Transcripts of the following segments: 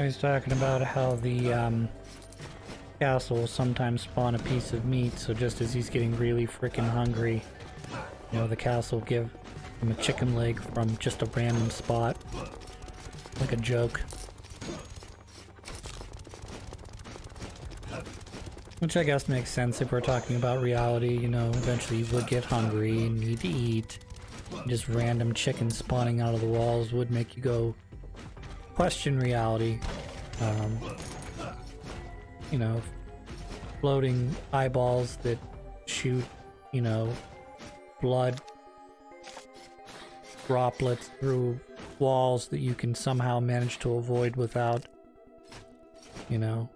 I was talking about how the castle will sometimes spawn a piece of meat, so just as he's getting really freaking hungry, you know, the castle will give him a chicken leg from just a random spot. Like a joke. Which I guess makes sense if we're talking about reality, you know, eventually you would get hungry and need to eat. Just random chickens spawning out of the walls would make you go question reality. You know, floating eyeballs that shoot, you know, blood droplets through walls that you can somehow manage to avoid without, you know,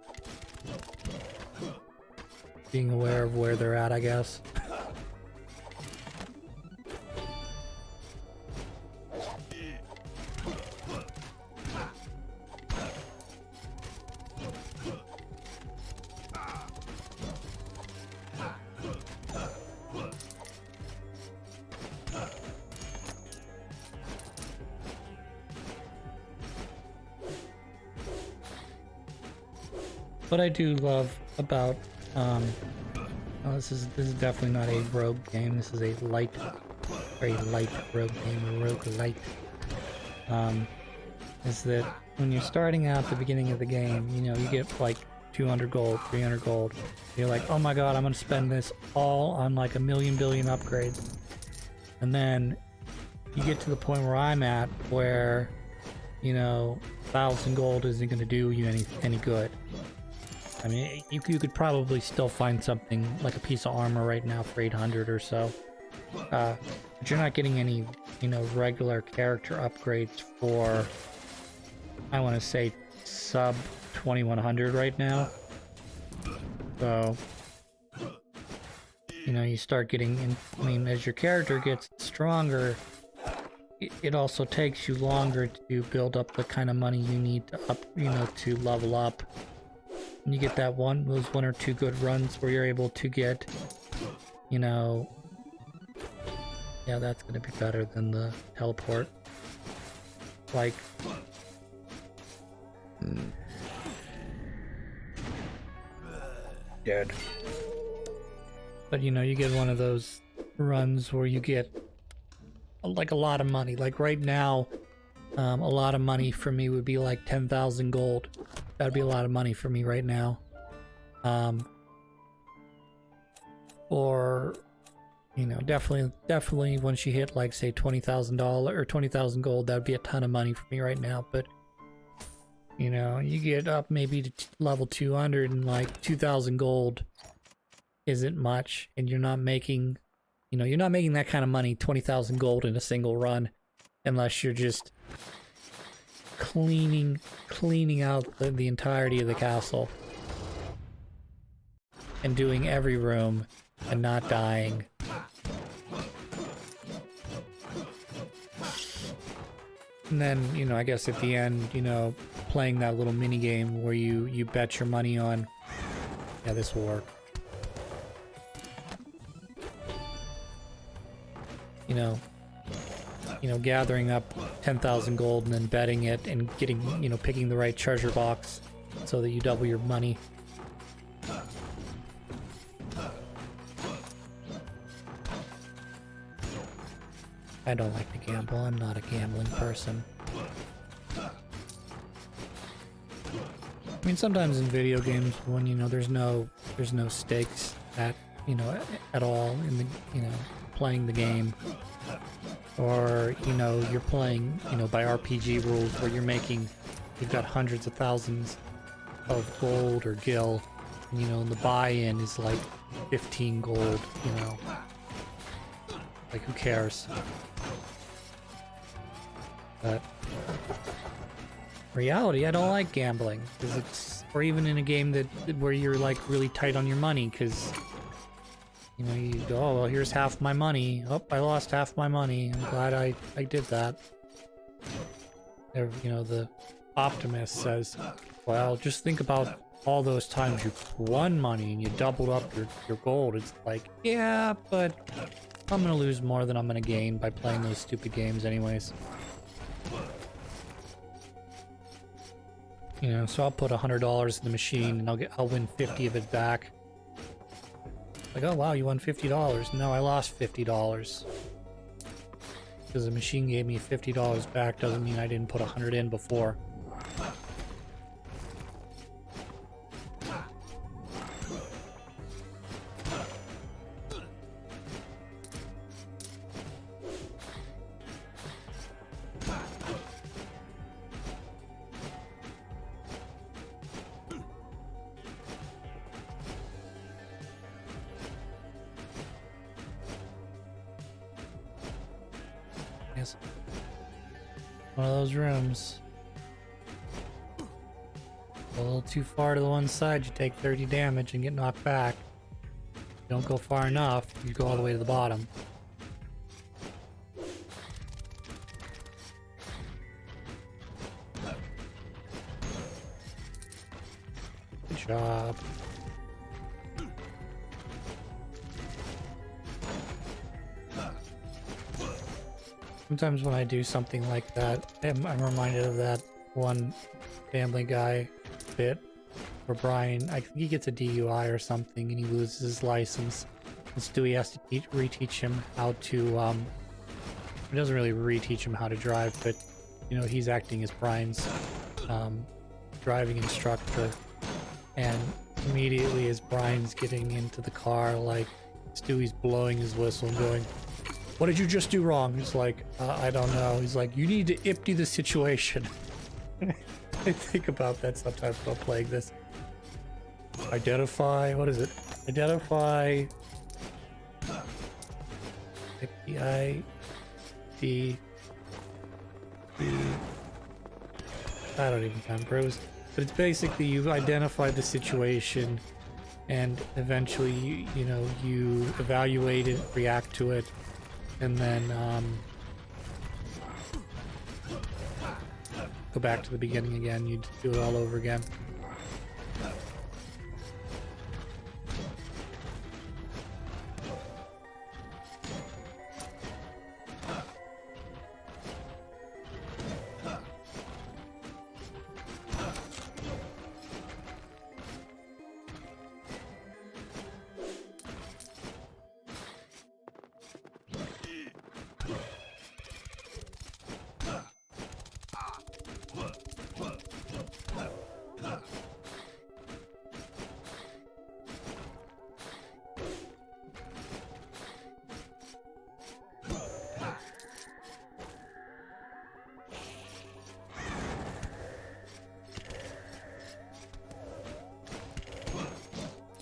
being aware of where they're at, I guess. What I do love about this is definitely not a rogue game. This is a very light rogue game, a rogue light. Is that when you're starting out at the beginning of the game, you know, you get like 200 gold, 300 gold. You're like, oh my god, I'm gonna spend this all on like a million billion upgrades. And then you get to the point where I'm at, where, you know, 1,000 gold isn't gonna do you any good. I mean, you could probably still find something like a piece of armor right now for 800 or so. But you're not getting any, you know, regular character upgrades for, I want to say, sub 2100 right now. So, you know, you start getting in, I mean, as your character gets stronger, it also takes you longer to build up the kind of money you need to to level up. And you get that those one or two good runs where you're able to get, you know, yeah, that's gonna be better than the teleport. Like, dead. But you know, you get one of those runs where you get like a lot of money. Like right now, a lot of money for me would be like 10,000 gold. That'd be a lot of money for me right now. Or, you know, definitely once you hit like say $20,000 or 20,000 gold, that'd be a ton of money for me right now. But, you know, you get up maybe to level 200 and like 2,000 gold isn't much, and you're not making, you know, you're not making that kind of money, 20,000 gold in a single run, unless you're just cleaning out the entirety of the castle and doing every room and not dying. And then, you know, I guess at the end, you know, playing that little mini game where you bet your money on, yeah, this will work. You know, gathering up 10,000 gold and then betting it and getting, you know, picking the right treasure box so that you double your money. I don't like to gamble. I'm not a gambling person. I mean, sometimes in video games when, you know, there's no stakes at, you know, at all in the, you know, playing the game. Or, you know, you're playing, you know, by RPG rules where you've got hundreds of thousands of gold or gil, and, you know, and the buy-in is like 15 gold, you know. Like, who cares? But reality, I don't like gambling, because it's, or even in a game where you're like really tight on your money, because, you know, you go, oh, well, here's half my money. Oh, I lost half my money. I'm glad I did that. There, you know, the optimist says, well, just think about all those times you won money and you doubled up your gold. It's like, yeah, but I'm gonna lose more than I'm gonna gain by playing those stupid games anyways. You know, so I'll put $100 in the machine and I'll win 50 of it back. Like, oh wow, you won $50. No, I lost $50. Because the machine gave me $50 back doesn't mean I didn't put 100 in before. One of those rooms. A little too far to the one side, you take 30 damage and get knocked back. You don't go far enough, you go all the way to the bottom. Good job. Sometimes when I do something like that, I'm reminded of that one Family Guy bit where Brian, I think he gets a DUI or something and he loses his license. And Stewie has to reteach him how to, he doesn't really reteach him how to drive, but, you know, he's acting as Brian's driving instructor. And immediately as Brian's getting into the car, like, Stewie's blowing his whistle and going, "What did you just do wrong?" He's like, I don't know. He's like, "You need to empty the situation." I think about that sometimes while playing this. Identify, what is it? Identify I don't even remember. But it's basically you identify the situation and eventually you know, you evaluate it, react to it, and then go back to the beginning again. You do it all over again.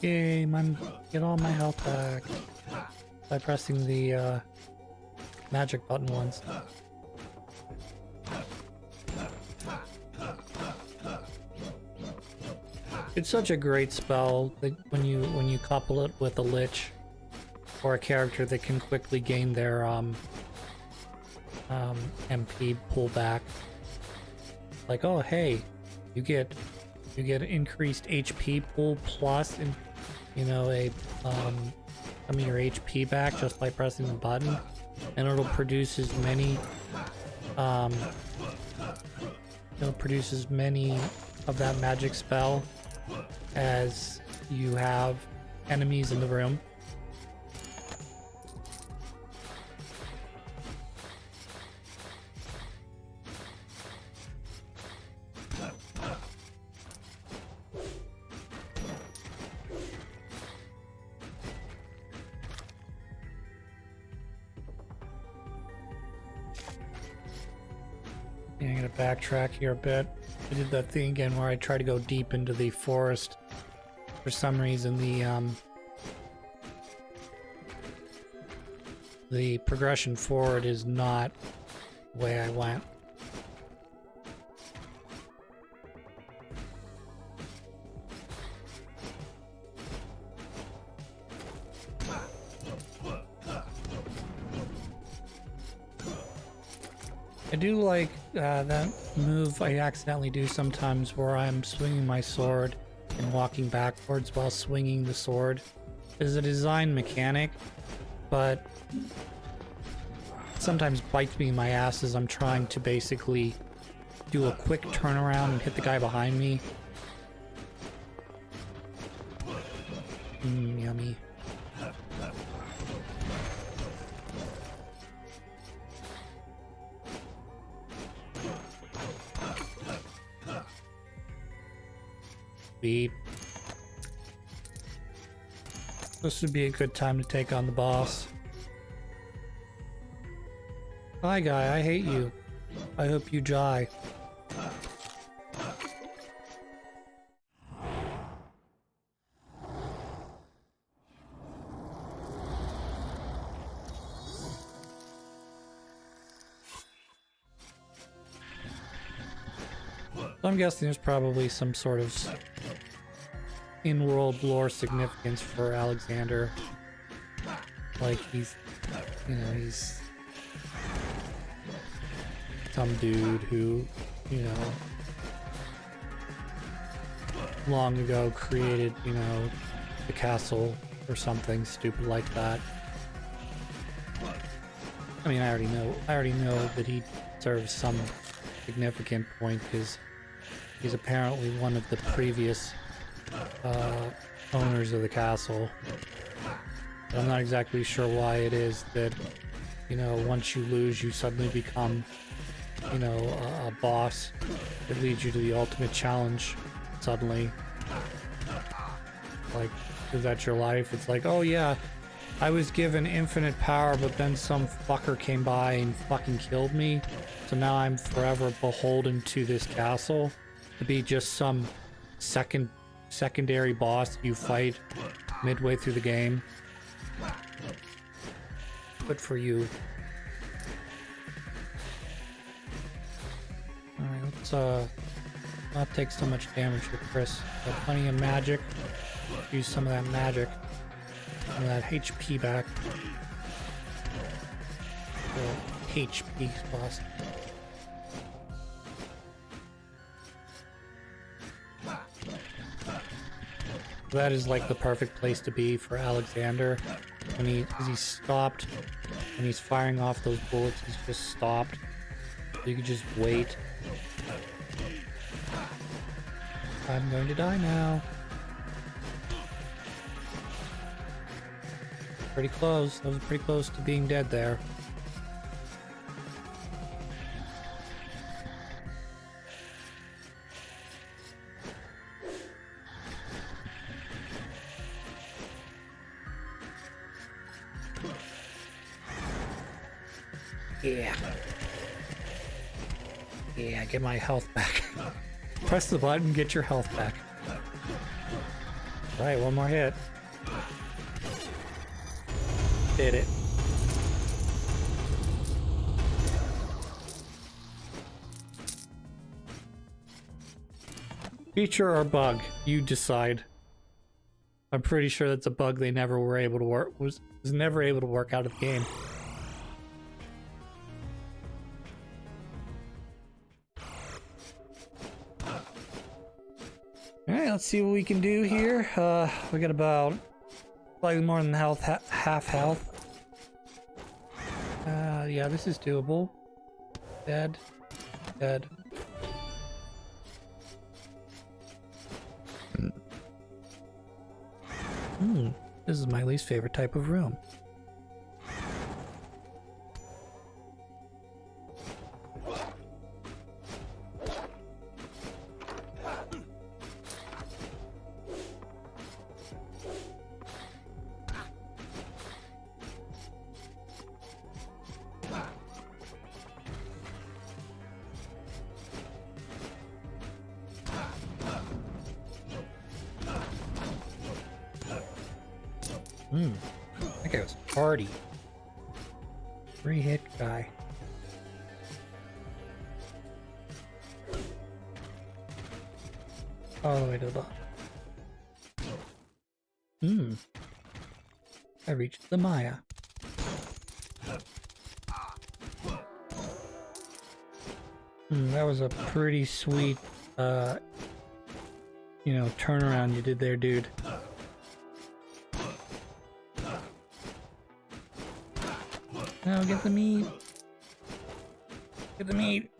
Game, get all my health back by pressing the magic button once. It's such a great spell that when you couple it with a lich or a character that can quickly gain their MP pullback. Like, oh hey, you get increased HP pool plus in, you know, some of your HP back just by pressing the button, and it'll produce as many of that magic spell as you have enemies in the room. I'm gonna backtrack here a bit. I did that thing again where I try to go deep into the forest. For some reason, the progression forward is not the way I went. I do like that move I accidentally do sometimes where I'm swinging my sword and walking backwards while swinging the sword. It's a design mechanic, but sometimes bites me in my ass as I'm trying to basically do a quick turnaround and hit the guy behind me. Yummy. Sweet. This would be a good time to take on the boss. Hi guy, I hate you. I hope you die. So I'm guessing there's probably some sort of in-world lore significance for Alexander. Like he's, you know, he's some dude who, you know, long ago created, you know, the castle or something stupid like that. I mean, I already know that he serves some significant point because he's apparently one of the previous owners of the castle. But I'm not exactly sure why it is that, you know, once you lose, you suddenly become, you know, a boss that leads you to the ultimate challenge suddenly. Like, is that your life? It's like, oh yeah, I was given infinite power, but then some fucker came by and fucking killed me. So now I'm forever beholden to this castle to be just some secondary boss you fight midway through the game. Good for you. Alright, let's not take so much damage here, Chris. Got plenty of magic. Use some of that magic. Some of that HP back. HP boss. That is like the perfect place to be for Alexander. When he's stopped, when he's firing off those bullets, he's just stopped. So you can just wait. I'm going to die now. Pretty close. That was pretty close to being dead there. Yeah. Yeah, get my health back. Press the button, get your health back. Alright, one more hit. Did it. Feature or bug? You decide. I'm pretty sure that's a bug they never were able to work, was never able to work out of the game. Alright, let's see what we can do here. We got about slightly more than half health. Yeah, this is doable. Dead. Dead. This is my least favorite type of room. That guy was hardy. 3-hit guy. All the way to the bottom. I reached the Maya. That was a pretty sweet, you know, turnaround you did there, dude. No, get the meat. Get the meat.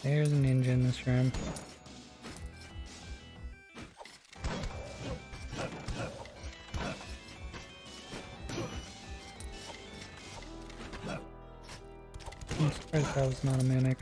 There's a ninja in this room. I'm surprised that was not a mimic.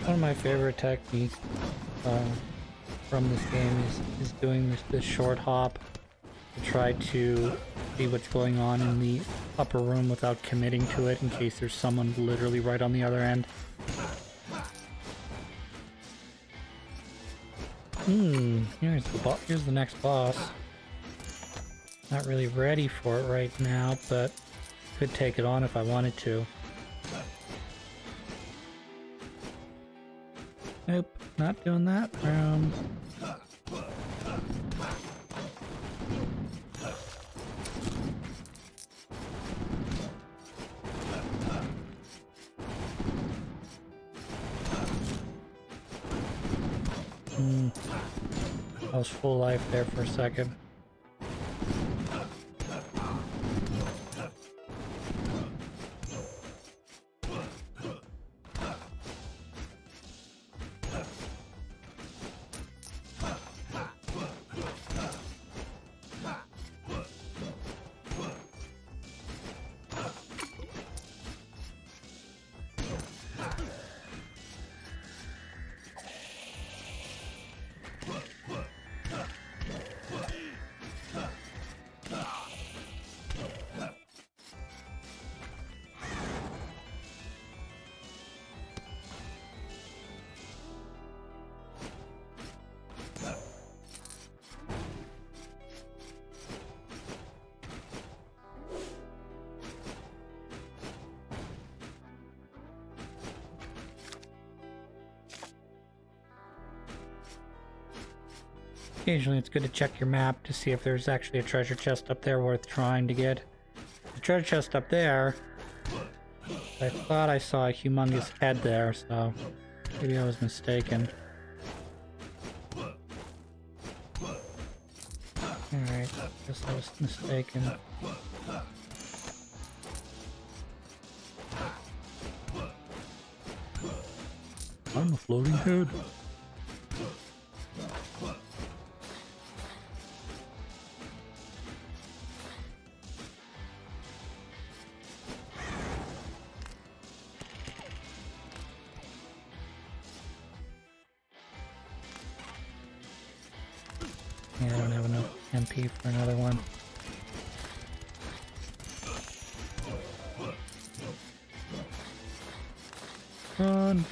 One of my favorite techniques from this game is doing this short hop to try to see what's going on in the upper room without committing to it in case there's someone literally right on the other end. Here's the next boss. Not really ready for it right now, but could take it on if I wanted to. Nope, not doing that room. I was full life there for a second. Occasionally it's good to check your map to see if there's actually a treasure chest up there worth trying to get. The treasure chest up there, I thought I saw a humongous head there, so maybe I was mistaken. Alright, guess I was mistaken. I'm a floating head. Yeah, I don't have enough MP for another one. Run!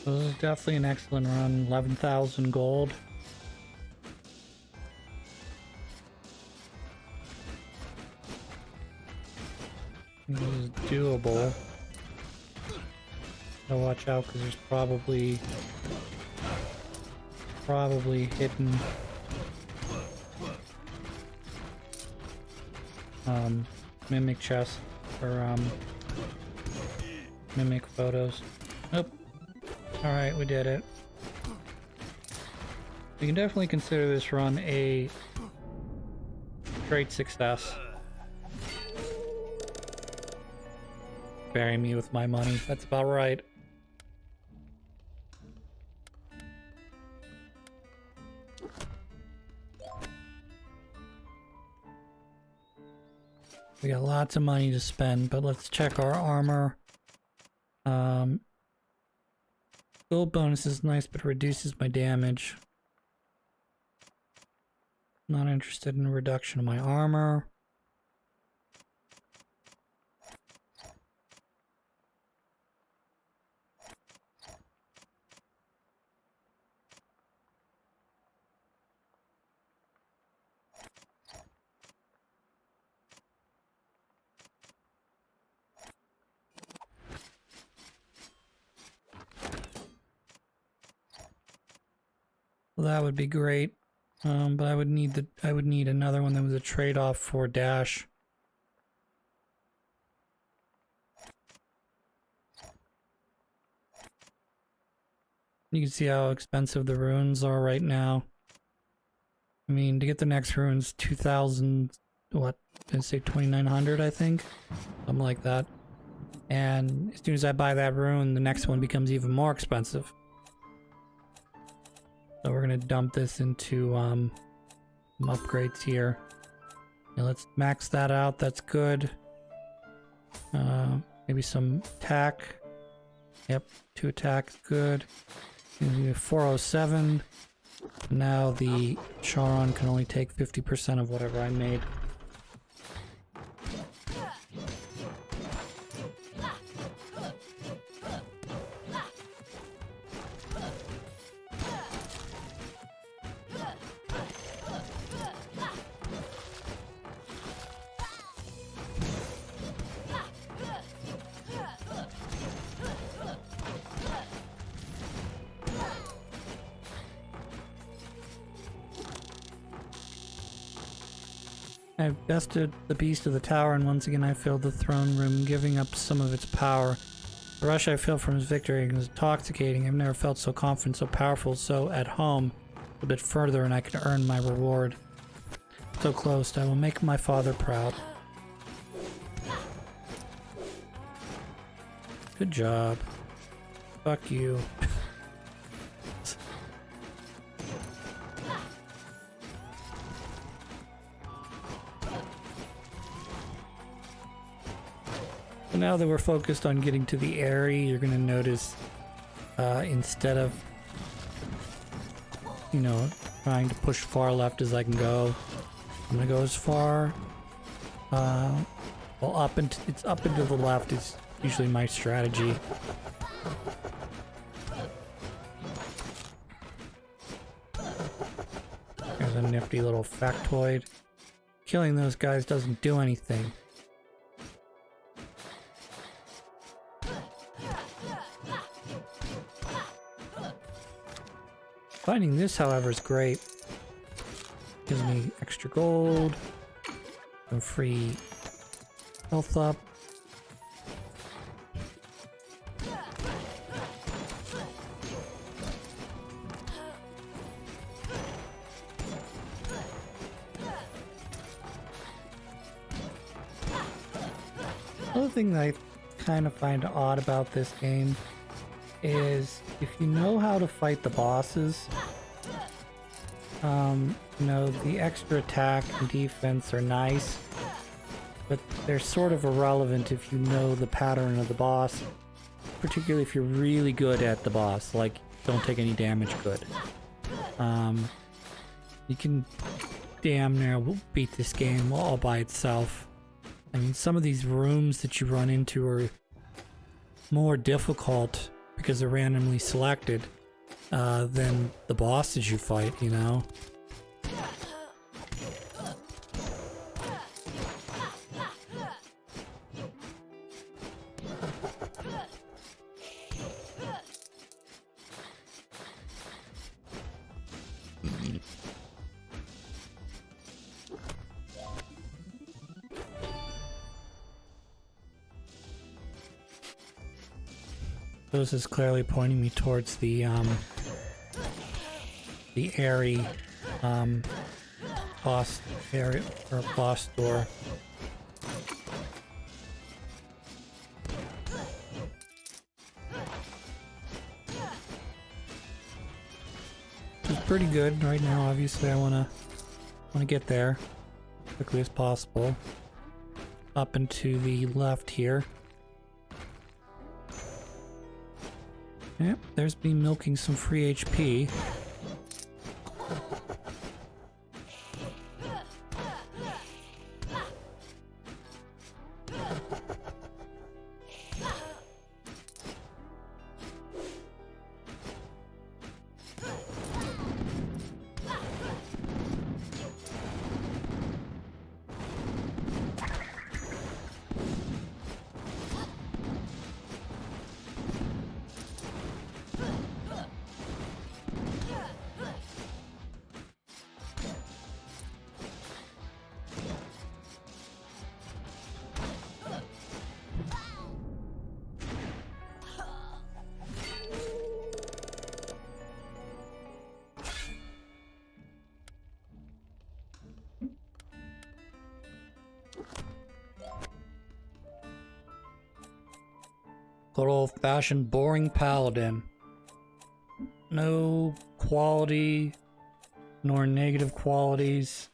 This is definitely an excellent run. 11,000 gold. This is doable. Gotta watch out because there's probably probably hidden mimic chests or mimic photos. Nope. Alright, we did it. We can definitely consider this run a great success. Bury me with my money. That's about right. We got lots of money to spend, but let's check our armor. Gold bonus is nice, but reduces my damage. Not interested in a reduction of my armor. Well, that would be great, but I would need another one that was a trade-off for dash. You can see how expensive the runes are right now. I mean, to get the next runes, 2,000, what, did I say 2,900, I think? Something like that. And as soon as I buy that rune, the next one becomes even more expensive. So we're gonna dump this into some upgrades here. Now let's max that out, that's good. Maybe some attack. Yep, 2 attack, good. 407. Now the Charon can only take 50% of whatever I made. I've bested the beast of the tower, and once again I filled the throne room, giving up some of its power. The rush I feel from his victory was intoxicating. I've never felt so confident, so powerful, so at home. A bit further and I can earn my reward. So close, I will make my father proud. Good job. Fuck you. Now that we're focused on getting to the area, you're going to notice instead of, you know, trying to push far left as I can go, I'm going to go as far, well, it's up and to the left is usually my strategy. There's a nifty little factoid. Killing those guys doesn't do anything. Finding this, however, is great. Gives me extra gold, some free health up. Another thing that I kind of find odd about this game is if you know how to fight the bosses, you know, the extra attack and defense are nice, but they're sort of irrelevant if you know the pattern of the boss, particularly if you're really good at the boss, like don't take any damage good. You can damn near beat this game all by itself. I mean, some of these rooms that you run into are more difficult because they're randomly selected than the bosses you fight, you know? This is clearly pointing me towards the airy boss area or boss door. It's pretty good right now. Obviously, I wanna get there as quickly as possible. Up and to the left here. Yep, there's me milking some free HP. Good old-fashioned boring paladin. No quality nor negative qualities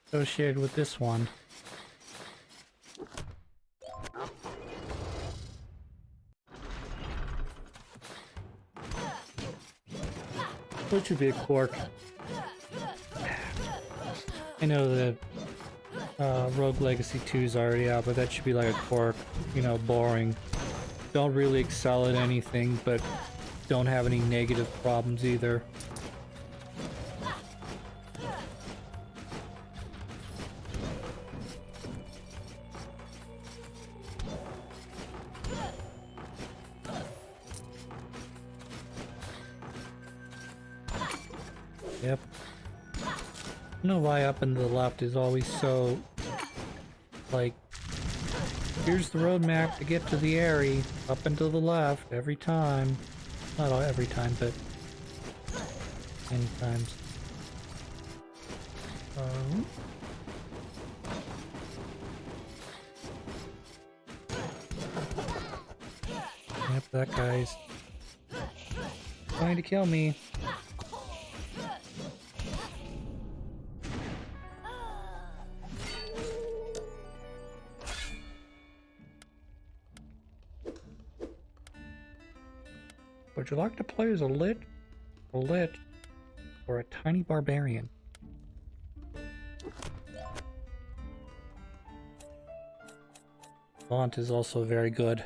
associated with this one. Which would be a quirk. I know that Rogue Legacy 2 is already out, but that should be like a quirk. You know, boring. Don't really excel at anything, but don't have any negative problems either. Yep. I don't know why up and to the left is always so, like, here's the roadmap to get to the area, up and to the left, every time. Not all, every time, but many times. Yep, that guy's trying to kill me. Would you like to play as a lich, or a tiny barbarian? Font is also very good.